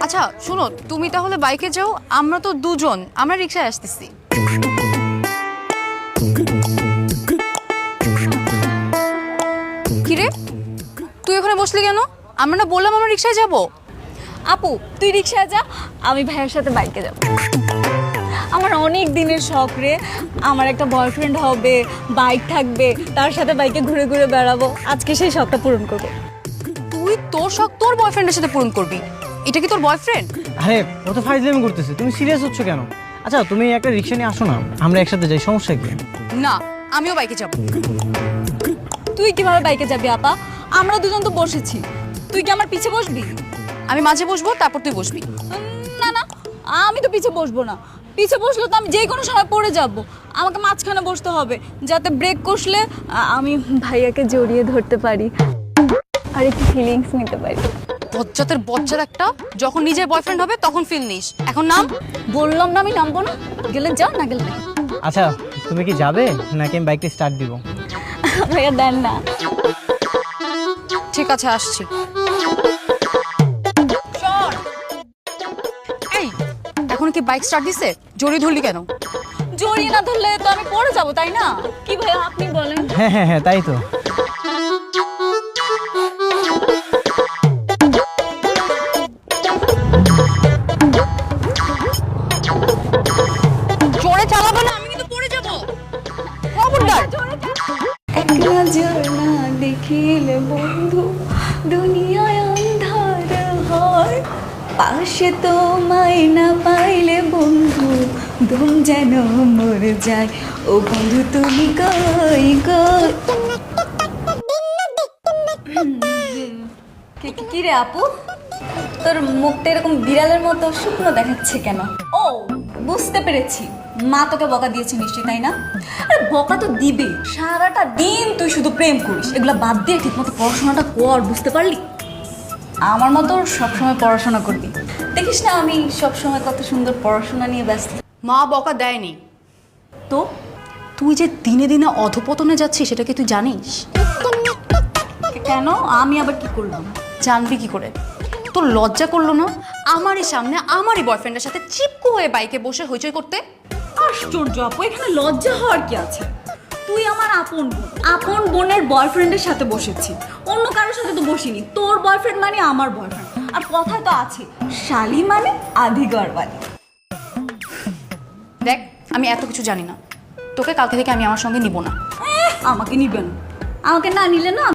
আচ্ছা শোনো, তুমি তাহলে বাইকে যাও, আমরা তো দুজন, আমরা রিকশায় আসতেছি। কিরে, তুই ওখানে বসলি কেন? আমরা না বললাম আমরা রিকশায় যাব? আপু তুই রিকশায় যা, আমি ভাইয়ের সাথে বাইকে যাব। আমার অনেক দিনের শখ রে, আমার একটা বয়ফ্রেন্ড হবে, বাইক থাকবে, তার সাথে বাইকে ঘুরে ঘুরে বেড়াবো। আজকে সেই শখটা পূরণ করবো। তুই তোর শখ তোর বয়ফ্রেন্ডের সাথে পূরণ করবি? এটা কি তোর বয়ফ্রেন্ড? আরে ও তো ফাইজলামি করতেছে, তুমি সিরিয়াস হচ্ছ কেন? আচ্ছা তুমি একটা রিক্সা নিয়ে আসো না, আমরা একসাথে যাই, সমস্যা কি? না, আমিও বাইকে যাব। তুই কিভাবে বাইকে যাবি আপা? আমরা দুজন তো বসেছি, তুই কি আমার পিছে বসবি? আমি মাঝে বসবো, তারপর তুই বসবি। না না, আমি তো পিছে বসবো না। পিছে বসলে তো আমি যে কোনো সময় পড়ে যাব। আমাকে মাঝখানে বসতে হবে, যাতে ব্রেক কষলে আমি ভাইয়াকে জড়িয়ে ধরতে পারি আর একটু ফিলিংস নিতে পারি। বজ্জাতের বজ্জাত একটা, যখন নিজের বয়ফ্রেন্ড হবে তখন ফিল নিস, এখন নাম। বললাম না আমি নামবো না, গেলে যা, না গেলে না। আচ্ছা তুমি কি যাবে নাকি আমি বাইকটা স্টার্ট দিব? ভাইয়া দেন না। ঠিক আছে, আসছি। এই, এখন কি বাইক স্টার্ট দিছে? জড়িয়ে ধরলি কেন? জড়িয়ে না ধরলে তো আমি পড়ে যাব, তাই না? কি ভাইয়া আপনি বলেন। হ্যাঁ হ্যাঁ হ্যাঁ, তাই তো। জোরে চালাবো না, আমি কিন্তু পড়ে যাব। খবরদার। এক নজর না দেখিলে বন্ধু দুনিয়ায় অন্ধার হয়, পাশে তোমায় না পাইলে বন্ধু ঘুম যেন মরে যায়। ও বন্ধু তুমি কই কই। কি রে আপু, তোর মুখটা এরকম বিড়ালের মতো শুকনো দেখাচ্ছে কেন? ও বুঝতে পেরেছি, মা তোকে বকা দিয়েছে নিশ্চয়ই, তাই না? আরে বকা তো দিবে, সারাটা দিন তুই শুধু প্রেম করিস, এগুলো বাদ দিয়ে ঠিকমতো পড়াশোনাটা কর, বুঝতে পারলি? আমার মতো সবসময় পড়াশোনা করবি, দেখিস না আমি সবসময় কত সুন্দর পড়াশোনা নিয়ে ব্যস্ত। মা বকা দেয়নি তো তুই যে দিনে দিনে অধপতনে যাচ্ছিস, সেটা কি তুই জানিস? কেন, আমি আবার কি করলাম? জানবি কি করে? তোর লজ্জা করলো না আমারই সামনে আমারই বয়ফ্রেন্ডের সাথে চিপকু হয়ে বাইকে বসে হইচই করতে? আশ্চর্য আপু, এখানে লজ্জা হওয়ার কি আছে? তুই আমার আপন বোন, আপন বোনের বয়ফ্রেন্ডের সাথে বসেছি, অন্য কারোর সাথে তো বসিনি। তোর বয়ফ্রেন্ড মানে আমার বয়ফ্রেন্ড, আর কথায় তো আছে শালি মানে আধি ঘরবালি। দেখ, আমি এত কিছু জানি না, তোকে কালকে থেকে আমি আমার সঙ্গে নিব না। আমাকে নিবে না, আমাকে না নিলে না